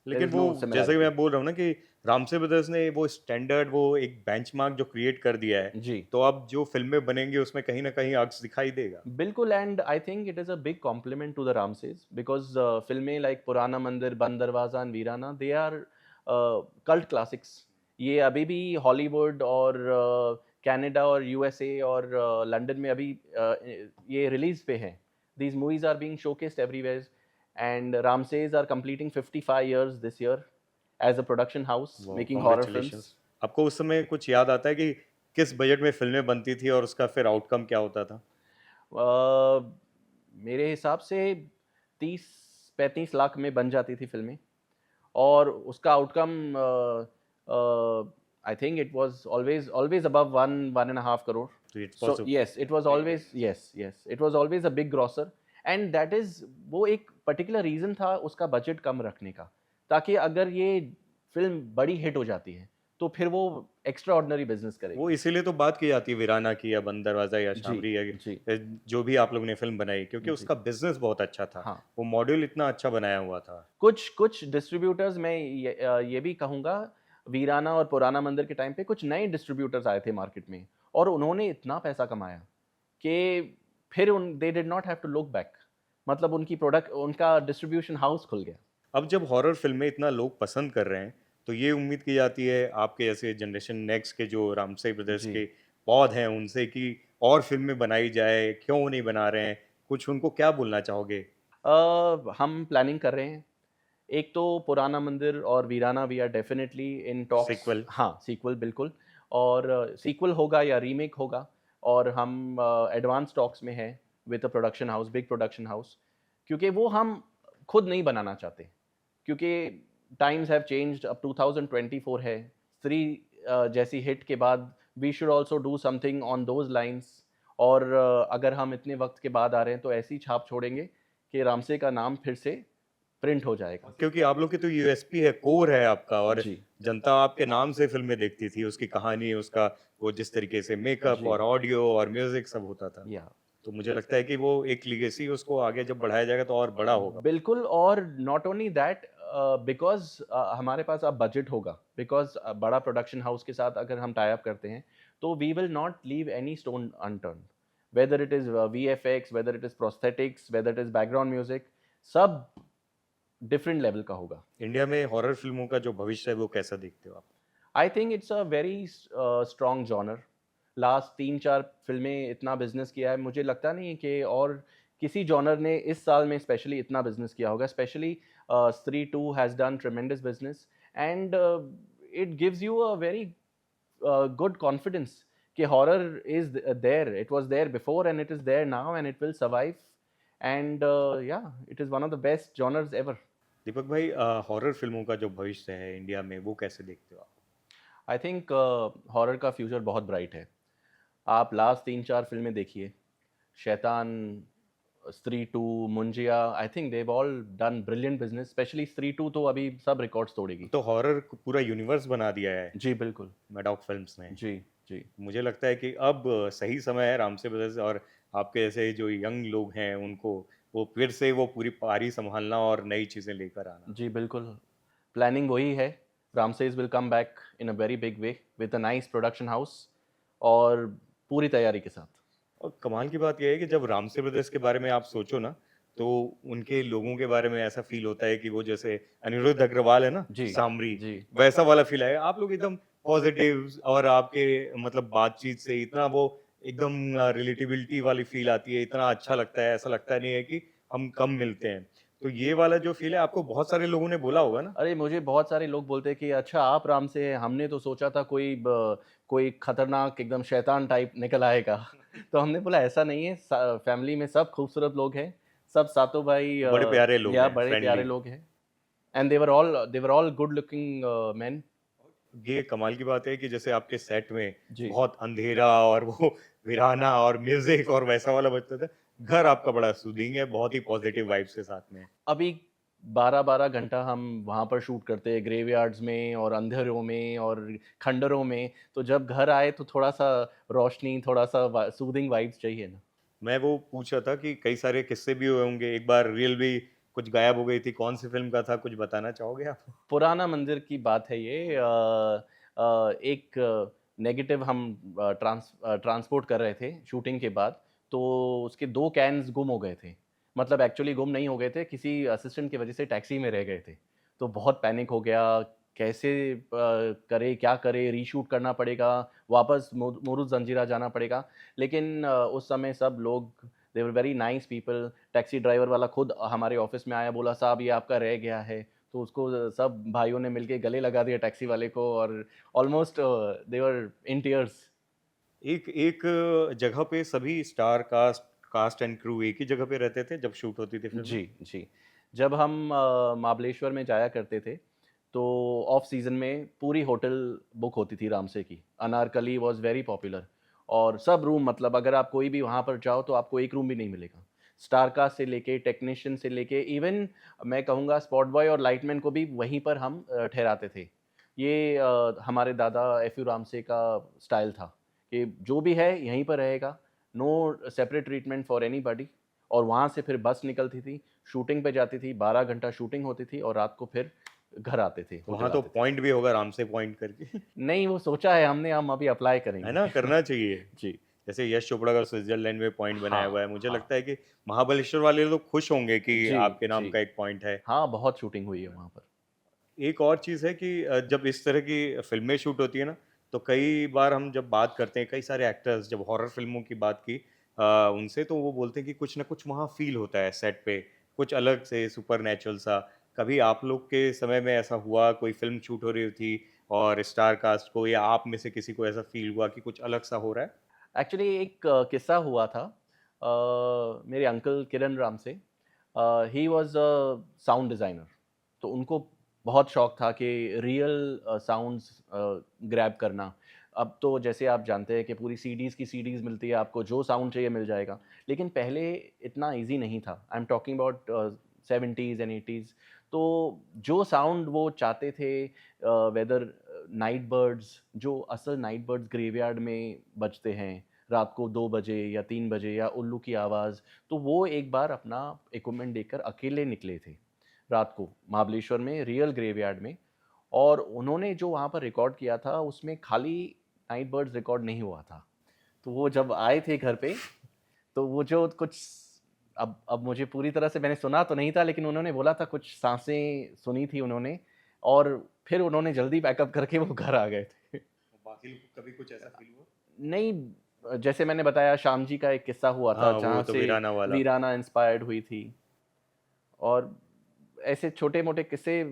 लेकिन इज़ वो नो जैसे कि सिमिलैरिटी। मैं बोल रहा हूँ ना कि रामसे ब्रदर्स ने वो स्टैंडर्ड वो एक बेंचमार्क जो क्रिएट कर दिया है, जी। तो अब जो फ़िल्में बनेंगी उसमें कहीं न कहीं अक्स दिखाई देगा। बिल्कुल, and I think it is a big compliment to the Ramsays, because फ़िल्में like Purana Mandir, Band Darwaza and Veerana, they are cult classics. ये अभी भी हॉलीवुड और कनाडा और यूएसए और लंदन में अभी ये रिलीज़ पे हैं। These movies are being showcased everywhere, and Ramsays are completing 55 years this year as a production house wow! Making horror congratulations. Films. आपको उस समय कुछ याद आता है कि किस बजट में फ़िल्में बनती थी और उसका फिर आउटकम क्या होता था? मेरे हिसाब से 30-35 लाख में बन जाती थी फ़िल्में, और उसका outcome I think it was always above 1 and a half crore. तो it's so possible. Yes, it was always, yes, yes, it was always a big grosser, and that is वो एक पर्टिकुलर रीज़न था उसका बजट कम रखने का, ताकि अगर ये फ़िल्म बड़ी हिट हो जाती है, तो फिर वो एक्स्ट्रा ऑर्डिनरी बिज़नेस वो करेगी। इसीलिए तो बात की जाती है वीराना की या बंद दरवाज़ा या जी, शामरी या जी, जो भी आप लोगों ने फ़िल्म बनाई क्योंकि जी। उसका बिज़नेस बहुत अच्छा था। हाँ। वो मॉड्यूल इतना अच्छा बनाया हुआ था। कुछ कुछ डिस्ट्रीब्यूटर्स, मैं ये भी कहूँगा, वीराना और पुराना मंदिर के टाइम पे कुछ नए डिस्ट्रीब्यूटर्स आए थे मार्केट में, और उन्होंने इतना पैसा कमाया कि फिर उन they did not have to look back, मतलब उनका डिस्ट्रीब्यूशन हाउस खुल गया। अब जब हॉरर फ़िल्में इतना लोग पसंद कर रहे हैं, तो ये उम्मीद की जाती है आपके जैसे जनरेशन नेक्स्ट के जो रामसे ब्रदर्स जी। के पौध हैं उनसे कि और फ़िल्में बनाई जाए, क्यों नहीं बना रहे हैं? कुछ उनको क्या बोलना चाहोगे? हम प्लानिंग कर रहे हैं। एक तो पुराना मंदिर और Veerana we are definitely in talks. Sequel? हाँ, सीक्वल बिल्कुल। और सीक्वल होगा या रीमेक होगा, और हम एडवांस टॉक्स में हैं with a production house, big production house, क्योंकि वो हम खुद नहीं बनाना चाहते, क्योंकि टाइम्स हैव चेंज्ड। अब 2024 है, स्त्री जैसी हिट के बाद we should also do something on those lines. और अगर हम इतने वक्त के बाद आ रहे हैं तो ऐसी छाप छोड़ेंगे कि रामसे का नाम फिर से प्रिंट हो जाएगा। क्योंकि आप लोग की तो यूएसपी है, कोर है आपका और जी, जनता आपके नाम से फ़िल्में देखती थी, उसकी कहानी, उसका वो जिस तरीके से मेकअप जी, और ऑडियो और म्यूज़िक सब होता था। या तो मुझे लगता है कि वो एक लीगेसी उसको आगे जब बढ़ाया जाएगा तो और बड़ा होगा। बिल्कुल। और नॉट ओनली दैट, बिकॉज़ हमारे पास अब बजट होगा, बिकॉज़ बड़ा प्रोडक्शन हाउस के साथ अगर हम टाई अप करते हैं, तो we will not leave any stone unturned, whether it is VFX, whether it is prosthetics, whether it is background music, सब डिफरेंट लेवल का होगा। इंडिया में हॉरर फ़िल्मों का जो भविष्य है वो कैसा देखते हो आप? I think it's a very strong genre. Last 3-4 फ़िल्में इतना बिज़नेस किया है, मुझे लगता नहीं है कि और किसी जॉनर ने इस साल में स्पेशली इतना बिज़नेस किया होगा। Specially Stree 2 has done tremendous business, and it gives you a very good confidence कि horror is there, it was there before and it is there now and it will survive, and yeah it is one of the best genres ever. Deepak भाई horror फ़िल्मों का जो भविष्य है India में वो कैसे देखते हो आप? आई थिंक हॉरर का फ्यूचर बहुत ब्राइट है। आप लास्ट 3-4 फ़िल्में देखिए, शैतान, स्त्री 2, Munjya, I think they've all done brilliant business. Specially Stree 2 तो अभी सब रिकॉर्ड्स तोड़ेगी। तो हॉरर को पूरा यूनिवर्स बना दिया है जी, बिल्कुल। मैडॉक फ़िल्म्स ने। जी, जी। मुझे लगता है कि अब सही समय है रामसे ब्रदर्स और आपके जैसे जो यंग लोग हैं उनको वो फिर से वो पूरी पारी सँभालना और नई चीज़ें लेकर आना। जी, बिल्कुल। प्लानिंग वही है, Ramsays will come back in a very big way with a nice production house, और पूरी तैयारी के साथ। और कमाल की बात ये है कि जब रामसे ब्रदर्स के बारे में आप सोचो ना, तो उनके लोगों के बारे में ऐसा फ़ील होता है कि वो जैसे अनिरुद्ध अग्रवाल है ना, जी, सामरी, जी। वैसा वाला फ़ील आएगा। आप लोग एकदम पॉज़िटिव और आपके मतलब बातचीत से इतना वो एकदम रिलेटेबिलिटी वाली फ़ील आती है, इतना अच्छा लगता है, ऐसा लगता नहीं है कि हम कम मिलते हैं। तो ये वाला जो फ़ील है आपको बहुत सारे लोगों ने बोला होगा ना? अरे! मुझे बहुत सारे लोग बोलते हैं कि अच्छा आप राम से हैं, हमने तो सोचा था कोई खतरनाक एकदम शैतान टाइप निकल आएगा। तो हमने बोला ऐसा नहीं है, फैमिली में सब खूबसूरत लोग हैं, सब सातों भाई बड़े प्यारे लोग या हैं, बड़े प्यारे फ्रेंडली। लोग हैं, and they were all good looking main. ये कमाल की बात है कि जैसे आपके सेट में जी। बहुत अंधेरा और वो वीराना और म्यूजिक और वैसा वाला बजता था। घर आपका बड़ा सूदिंग है, बहुत ही पॉजिटिव वाइब्स के साथ में। अभी 12-12 घंटा हम वहाँ पर शूट करते हैं, ग्रेवयार्ड्स में और अंधेरों में और खंडरों में, तो जब घर आए तो थोड़ा-सा रोशनी, थोड़ा-सा सूदिंग वाइब्स चाहिए ना। मैं वो पूछ रहा था कि कई सारे किस्से भी हुए होंगे, एक बार रील भी कुछ गायब हो गई थी, कौन-सी फ़िल्म का था, कुछ बताना चाहोगे आप? पुराना मंदिर की बात है ये। एक नेगेटिव हम ट्रांसपोर्ट कर रहे थे शूटिंग के बाद, तो उसके 2 कैन्स गुम हो गए थे। मतलब एक्चुअली गुम नहीं हो गए थे, किसी असिस्टेंट की वजह से टैक्सी में रह गए थे। तो बहुत पैनिक हो गया, कैसे करें, क्या करें, रीशूट करना पड़ेगा, वापस मुरुड जंजीरा जाना पड़ेगा। लेकिन उस समय सब लोग they were very nice people. Taxi driver वाला खुद हमारे ऑफ़िस में आया, बोला साहब ये आपका रह गया है। तो उसको सब भाइयों ने मिलके गले लगा दिया टैक्सी वाले को, और almost they were in tears. एक एक जगह पे सभी star cast cast and crew एक ही जगह पे रहते थे जब शूट होती थी फ़िल्में? जी, जी। जब हम महाबलेश्वर में जाया करते थे, तो ऑफ सीज़न में पूरी होटल बुक होती थी रामसे की। अनारकली वाज़ वेरी पॉपुलर, और सब रूम, मतलब अगर आप कोई भी वहाँ पर जाओ तो आपको एक रूम भी नहीं मिलेगा। स्टार कास्ट से लेके, टेक्नीशियन से लेके, इवन मैं कहूँगा स्पॉट बॉय और लाइटमैन को भी वहीं पर हम ठहराते थे। ये हमारे दादा एफ.यू. रामसे का स्टाइल था कि जो भी है यहीं पर रहेगा, no separate treatment for anybody. और वहाँ से फिर बस निकलती थी, शूटिंग पे जाती थी, 12 घंटा शूटिंग होती थी और रात को फिर घर आते थे, वहाँ होटल तो आते थे। पॉइंट भी होगा रामसे पॉइंट करके। नहीं, वो सोचा है हमने, हम अभी अप्लाई है करेंगे। ना? करना चाहिए। जी। जैसे यश चोपड़ा का स्विट्ज़रलैंड में पॉइंट बनाया हाँ, हुआ है, मुझे हाँ। लगता है कि महाबलेश्वर वाले लोग खुश होंगे कि जी, आपके नाम जी। का एक पॉइंट है। हाँ, बहुत शूटिंग हुई है वहाँ पर। एक और चीज़ है कि जब इस तरह की फ़िल्में शूट होती है ना, तो कई बार हम जब बात करते हैं, कई सारे एक्टर्स जब हॉरर फ़िल्मों की बात की उनसे, तो वो बोलते हैं कि कुछ ना कुछ वहाँ फ़ील होता है सेट पे, कुछ अलग से सुपरनैचुरल सा। कभी आप लोग के समय में ऐसा हुआ, कोई फ़िल्म शूट हो रही थी और स्टार कास्ट को या आप में से किसी को ऐसा फ़ील हुआ कि कुछ अलग सा हो रहा है? एक्चुअली एक किस्सा हुआ था मेरे अंकल किरण राम से। ही वाज़ अ साउंड डिज़ाइनर, तो उनको बहुत शौक था कि रियल साउंड्स ग्रैब करना। अब तो जैसे आप जानते हैं कि पूरी सीडीज़ की सीडीज़ मिलती है, आपको जो साउंड चाहिए मिल जाएगा। लेकिन पहले इतना ईज़ी नहीं था। I am talking about 70s and 80s। तो जो साउंड वो चाहते थे, वेदर नाइट बर्ड्स, जो असल नाइट बर्ड्स ग्रेवयार्ड में बजते हैं, रात को 2 बजे या 3 बजे, या उल्लू की आवाज़, तो वो एक बार अपना इक्विपमेंट लेकर अकेले निकले थे, रात को महाबलेश्वर में रियल ग्रेवयार्ड में। और उन्होंने जो वहाँ पर रिकॉर्ड किया था, उसमें खाली नाइट बर्ड्स रिकॉर्ड नहीं हुआ था। तो वो जब आए थे घर पे, तो वो जो कुछ, अब मुझे पूरी तरह से मैंने सुना तो नहीं था, लेकिन उन्होंने बोला था कुछ साँसें सुनी थी उन्होंने, और फिर उन्होंने जल्दी पैकअप करके वो घर आ गए थे। बाकी लोग को कभी कुछ ऐसा फ़ील हुआ? नहीं, जैसे मैंने बताया शाम जी का एक किस्सा हुआ था, हाँ, वो जहाँ तो से वीराना वाला। वीराना इंस्पायर्ड हुई थी। और ऐसे छोटे-मोटे किस्से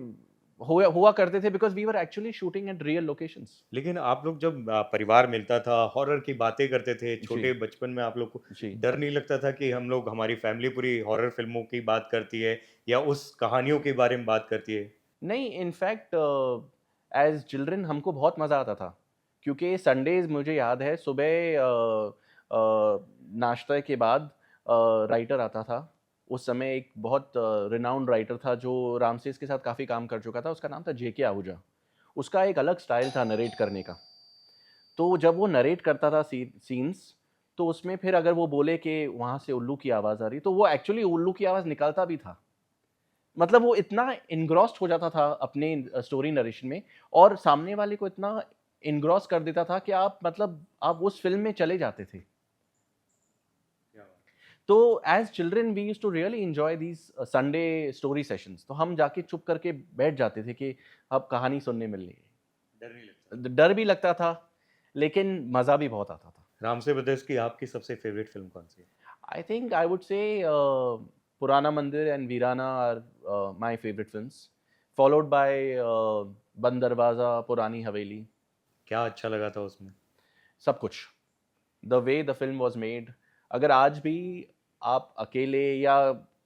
हुआ हुआ करते थे, because we were actually shooting at real locations. लेकिन आप लोग जब परिवार मिलता था, हॉरर की बातें करते थे, जी, छोटे बचपन में आप लोग को जी। डर नहीं लगता था कि हम लोग हमारी फैमिली पूरी हॉरर फ़िल्मों की बात करती है या उस कहानियों के बारे में बात करती है? नहीं, इनफैक्ट एज़ चिल्ड्रन हमको बहुत मज़ा आता था, क्योंकि संडेज़ मुझे याद है सुबह नाश्ते के बाद राइटर आता था। उस समय एक बहुत रिनाउंड राइटर था जो रामसेस के साथ काफ़ी काम कर चुका था, उसका नाम था जेके आहूजा। उसका एक अलग स्टाइल था नरेट करने का। तो जब वो नरेट करता था सीन्स, तो उसमें फिर अगर वो बोले कि वहाँ से उल्लू की आवाज़ आ रही, तो वो एक्चुअली उल्लू की आवाज़ निकालता भी था। मतलब वो इतना एनग्रॉस्ड हो जाता था अपने स्टोरी नरेशन में, और सामने वाले को इतना एनग्रॉस कर देता था कि आप, मतलब आप उस फ़िल्म में चले जाते थे। क्या बात है। तो as children we used to really enjoy these Sunday story sessions. तो हम जाके चुप करके बैठ जाते थे कि अब कहानी सुनने मिल रही डर नहीं लगता है। था। डर भी लगता था, लेकिन मज़ा भी बहुत आता था। रामसे ब्रदर्स की आपकी सबसे फ़ेवरेट फ़िल्म कौन-सी है? I think I would say Purana Mandir and Veerana are my favorite films, followed by Band Darwaza, Purani Haveli, क्या अच्छा लगा था उसमें? सब कुछ। The way the film was made, अगर आज भी आप अकेले या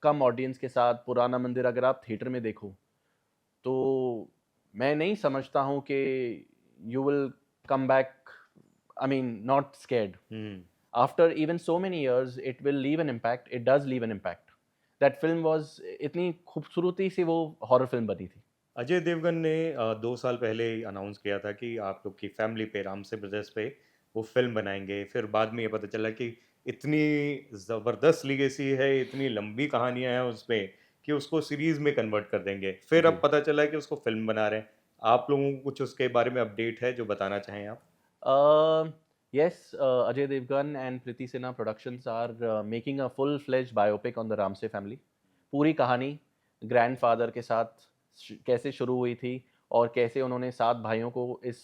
कम ऑडियंस के साथ पुराना मंदिर अगर आप थिएटर में देखो, तो मैं नहीं समझता हूँ कि you will come back, I mean not scared. Hmm. After even so many years, it will leave an impact. It does leave an impact. That film was इतनी खूबसूरती से वो हॉरर फिल्म बनी थी। अजय देवगन ने 2 साल पहले अनाउंस किया था कि आप लोग की फैमिली पे, रामसे ब्रदर्स पे वो फ़िल्म बनाएँगे। फिर बाद में ये पता चला कि इतनी ज़बरदस्त लीगेसी है, इतनी लंबी कहानियाँ हैं उसमें कि उसको सीरीज़ में कन्वर्ट कर देंगे। फिर अब जी। पता चला कि उसको फ़िल्म बना रहे हैं। आप लोगों को कुछ उसके बारे में अपडेट है जो बताना चाहें आप? Yes, Ajay Devgan and Priti Sinha Productions are making a full-fledged biopic on the Ramsey family. पूरी कहानी ग्रैंडफ़ादर के साथ कैसे शुरू हुई थी, और कैसे उन्होंने 7 भाइयों को इस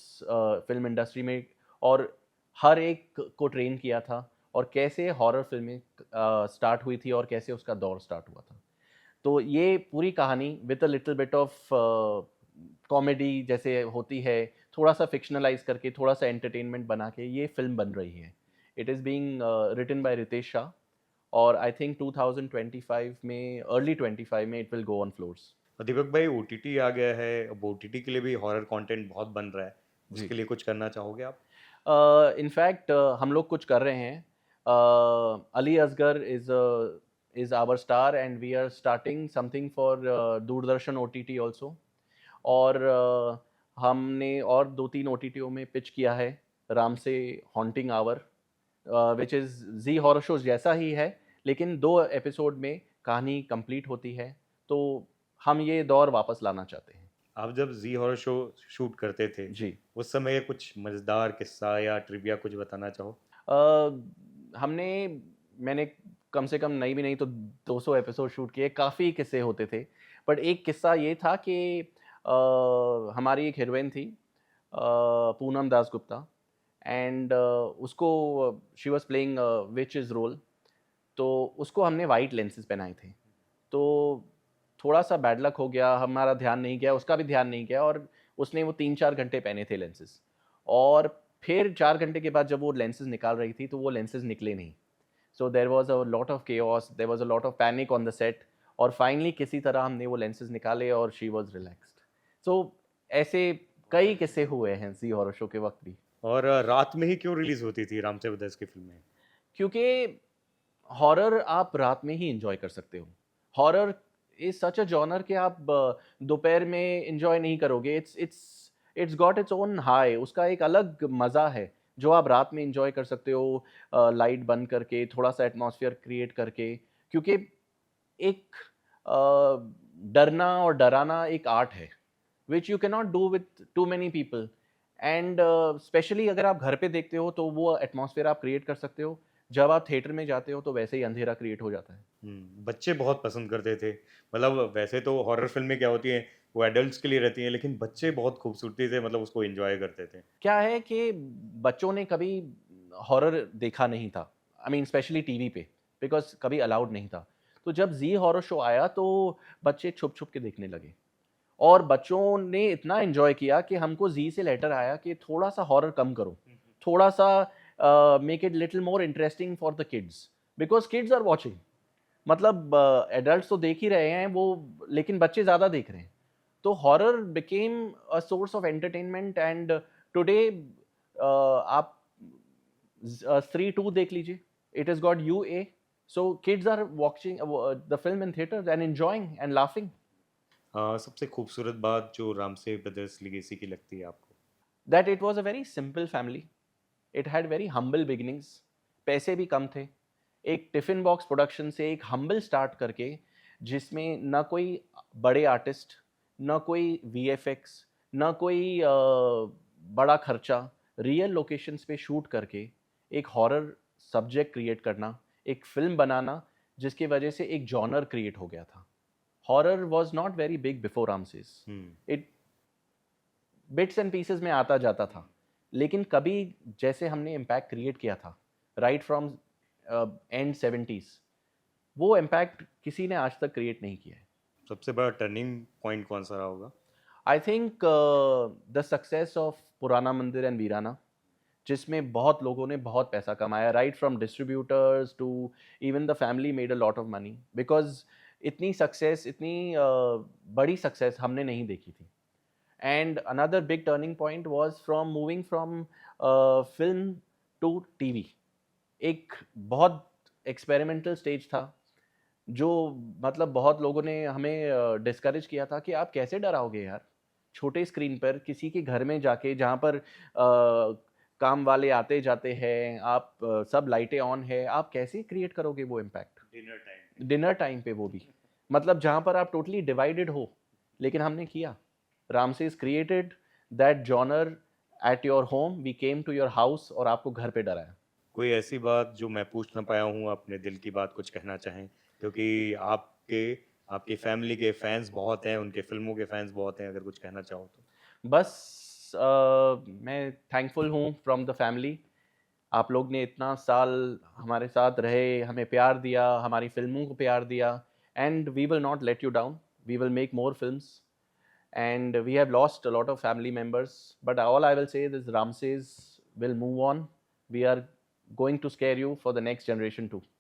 फ़िल्म इंडस्ट्री में, और हर एक को ट्रेन किया था, और कैसे हॉरर फ़िल्में स्टार्ट हुई थी, और कैसे उसका दौर स्टार्ट हुआ था। तो ये पूरी कहानी with a little bit of comedy जैसे होती है, थोड़ा-सा फ़िक्शनलाइज़ करके, थोड़ा-सा एंटरटेनमेंट बना के ये फ़िल्म बन रही है। It is being written by Ritesh Shah, और आई थिंक 2025 में, अर्ली 25 में it will go on floors. और दीपक भाई ओटीटी आ गया है, अब ओटीटी के लिए भी हॉरर कंटेंट बहुत बन रहा है। जी। उसके लिए कुछ करना चाहोगे आप? इनफैक्ट हम लोग कुछ कर रहे हैं। Ali Asgar is our star, and we are starting something for Doordarshan OTT also. और हमने और 2-3 ओटीटीओ में पिच किया है, Ramsay haunting hour, which is Zee horror shows जैसा ही है, लेकिन 2 एपिसोड में कहानी कंप्लीट होती है। तो हम ये दौर वापस लाना चाहते हैं। आप जब ज़ी हॉरर शो शूट करते थे, जी। उस समय कुछ मज़ेदार किस्सा या ट्रिविया कुछ बताना चाहो? हमने मैंने कम से कम नहीं भी नहीं तो 200 एपिसोड शूट किए, काफ़ी किस्से होते थे। बट एक किस्सा ये था कि हमारी एक हीरोइन थी, पूनम दास गुप्ता, एंड उसको she was playing witch's role, तो उसको हमने वाइट लेंसेज पहनाए थे। तो थोड़ा-सा बैड लक हो गया, हमारा ध्यान नहीं गया, उसका भी ध्यान नहीं गया, और उसने वो 3-4 घंटे पहने थे लेंसेज, और फिर 4 घंटे के बाद जब वो लेंसेज निकाल रही थी, तो वो लेंसेज निकले नहीं। So there was a lot of chaos, there was a lot of panic on the set, और फाइनली किसी तरह हमने वो लेंसेज निकाले और शी वाज़ रिलैक्स्ड। सो ऐसे कई किस्से हुए हैं ज़ी हॉरर शो के वक़्त भी। और रात में ही क्यों रिलीज़ होती थी रामसे ब्रदर्स की फ़िल्में? क्योंकि हॉरर आप रात में ही एन्जॉय कर सकते हो। Horror is such a genre कि आप दोपहर में एन्जॉय नहीं करोगे। It's got its own high, उसका एक अलग मज़ा है, जो आप रात में एन्जॉय कर सकते हो, लाइट बंद करके, थोड़ा-सा एटमॉस्फियर क्रिएट करके। क्योंकि एक डरना और डराना एक आर्ट है, which you can not do with to many people, and specially अगर आप घर पे देखते हो, तो वो एटमॉस्फियर आप क्रिएट कर सकते हो। जब आप थिएटर में जाते हो, तो वैसे ही अंधेरा क्रिएट हो जाता है। बच्चे बहुत पसंद करते थे। मतलब वैसे तो हॉरर फ़िल्में क्या होती हैं, वो एडल्ट्स के लिए रहती हैं, लेकिन बच्चे बहुत खूबसूरती से मतलब उसको एन्जॉय करते थे। क्या है कि बच्चों ने कभी हॉरर देखा नहीं था, आई मीन स्पेशली टीवी पे, बिकॉज़ कभी अलाउड नहीं था। तो जब ज़ी हॉरर शो आया, तो बच्चे छुप-छुप के देखने लगे। और बच्चों ने इतना एन्जॉय किया कि हमको ज़ी से लेटर आया कि थोड़ा-सा हॉरर कम करो, थोड़ा-सा make it little more interesting for the kids, because kids are watching. मतलब एडल्ट्स तो देख ही रहे हैं वो, लेकिन बच्चे ज़्यादा देख रहे हैं। तो horror became a source of entertainment, and today आप स्त्री 2 देख लीजिए, it has got UA, so kids are watching the film in theatres and enjoying and laughing. सबसे खूबसूरत बात जो रामसे ब्रदर्स लेगेसी की लगती है आपको? That it was a very simple family, it had very humble beginnings, पैसे भी कम थे। एक टिफ़िन बॉक्स प्रोडक्शन से एक हम्बल स्टार्ट करके, जिसमें ना कोई बड़े आर्टिस्ट, ना कोई वीएफएक्स, ना कोई बड़ा खर्चा, रियल लोकेशंस पे शूट करके एक हॉरर सब्जेक्ट क्रिएट करना, एक फ़िल्म बनाना, जिसकी वजह से एक जॉनर क्रिएट हो गया था। Horror was not very big before Ramsays. Hmm. It bits and pieces में आता जाता था। लेकिन कभी जैसे हमने इम्पैक्ट क्रिएट किया था, राइट फ्रॉम एंड 70s, वो इम्पैक्ट किसी ने आज तक क्रिएट नहीं किया है। सबसे बड़ा टर्निंग पॉइंट कौन-सा रहा होगा? I think the success of पुराना मंदिर एंड वीराना, जिसमें बहुत लोगों ने बहुत पैसा कमाया, right from distributors to even the family made a lot of money, because इतनी सक्सेस, इतनी बड़ी सक्सेस हमने नहीं देखी थी। And another big turning point was from moving from film to TV. एक बहुत एक्सपेरिमेंटल स्टेज था, जो मतलब बहुत लोगों ने हमें डिस्करेज किया था कि आप कैसे डराओगे यार, छोटे स्क्रीन पर किसी के घर में जाके, जहाँ पर काम वाले आते जाते हैं, आप सब लाइटें ऑन है, आप कैसे क्रिएट करोगे वो impact dinner time dinner time पे, वो भी मतलब जहाँ पर आप टोटली डिवाइडेड हो। लेकिन हमने किया, Ramsays created that genre at your home, we came to your house और आपको घर पे डराया। कोई ऐसी बात जो मैं पूछ ना पाया हूँ, अपने दिल की बात कुछ कहना चाहें? क्योंकि आपके आपकी फैमिली के फैन्स बहुत हैं, उनके फ़िल्मों के फैन्स बहुत हैं, अगर कुछ कहना चाहो तो? बस मैं थैंकफुल हूँ फ्रॉम द फैमिली। आप लोग ने इतना साल हमारे साथ रहे, हमें प्यार दिया, हमारी फ़िल्मों को प्यार दिया, and we will not let you down. We will make more films, and we have lost a lot of family members, but all I will say is Ramses will move on. We are going to scare you for the next generation too.